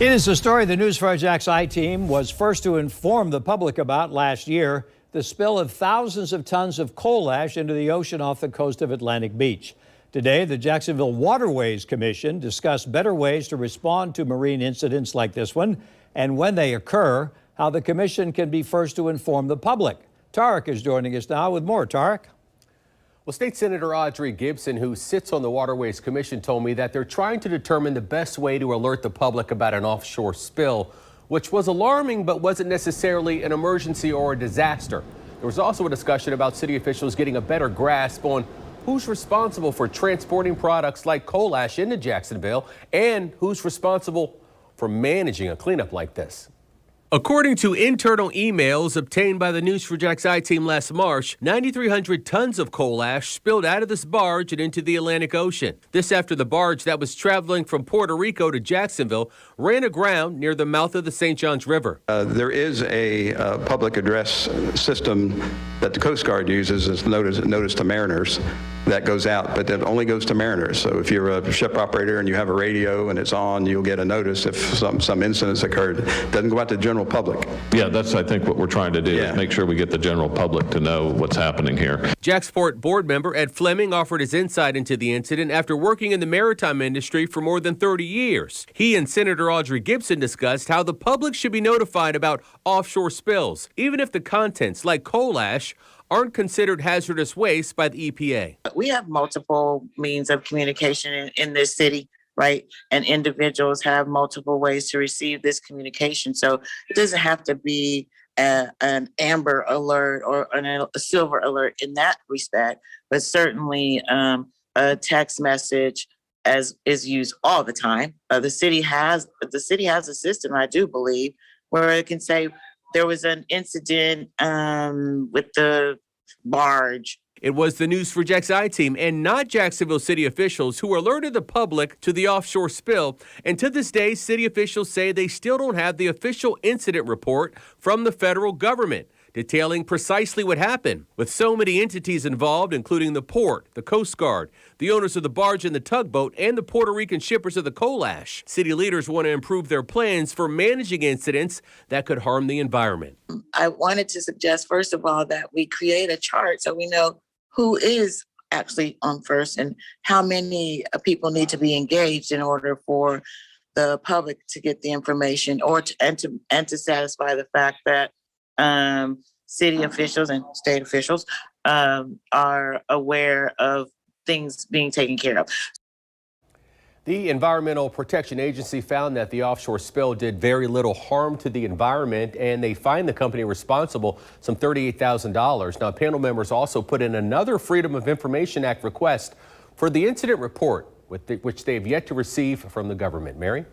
It is a story the News4 Jax team was first to inform the public about last year, the spill of thousands of tons of coal ash into the ocean off the coast of Atlantic Beach. Today, the Jacksonville Waterways Commission discussed better ways to respond to marine incidents like this one, and when they occur, how the commission can be first to inform the public. Tarek is joining us now with more. Tarek? Well, State Senator Audrey Gibson, who sits on the Waterways Commission, told me that they're trying to determine the best way to alert the public about an offshore spill, which was alarming but wasn't necessarily an emergency or a disaster. There was also a discussion about city officials getting a better grasp on who's responsible for transporting products like coal ash into Jacksonville and who's responsible for managing a cleanup like this. According to internal emails obtained by the News4 Jax team last March, 9,300 tons of coal ash spilled out of this barge and into the Atlantic Ocean. This after the barge that was traveling from Puerto Rico to Jacksonville ran aground near the mouth of the St. Johns River. There is a public address system that the Coast Guard uses as notice to mariners that goes out, but that only goes to mariners. So if you're a ship operator and you have a radio and it's on, you'll get a notice if some incidents occurred. It doesn't go out to the general public. Yeah, that's I think what we're trying to do is make sure we get the general public to know what's happening here. Jacksport board member Ed Fleming offered his insight into the incident after working in the maritime industry for more than 30 years. He and Senator Audrey Gibson discussed how the public should be notified about offshore spills, even if the contents, like coal ash, aren't considered hazardous waste by the EPA. We have multiple means of communication in this city, right? And individuals have multiple ways to receive this communication. So it doesn't have to be an amber alert or a silver alert in that respect, but certainly a text message as is used all the time. The city has a system, I do believe, where it can say there was an incident with the barge. It was the News4 Jax team and not Jacksonville city officials who alerted the public to the offshore spill. And to this day, city officials say they still don't have the official incident report from the federal government detailing precisely what happened. With so many entities involved, including the port, the Coast Guard, the owners of the barge and the tugboat, and the Puerto Rican shippers of the coal ash, city leaders want to improve their plans for managing incidents that could harm the environment. I wanted to suggest, first of all, that we create a chart so we know who is actually on first and how many people need to be engaged in order for the public to get the information and to satisfy the fact that city officials and state officials are aware of things being taken care of. The Environmental Protection Agency found that the offshore spill did very little harm to the environment, and they fined the company responsible some $38,000. Now, panel members also put in another Freedom of Information Act request for the incident report, which they have yet to receive from the government. Mary?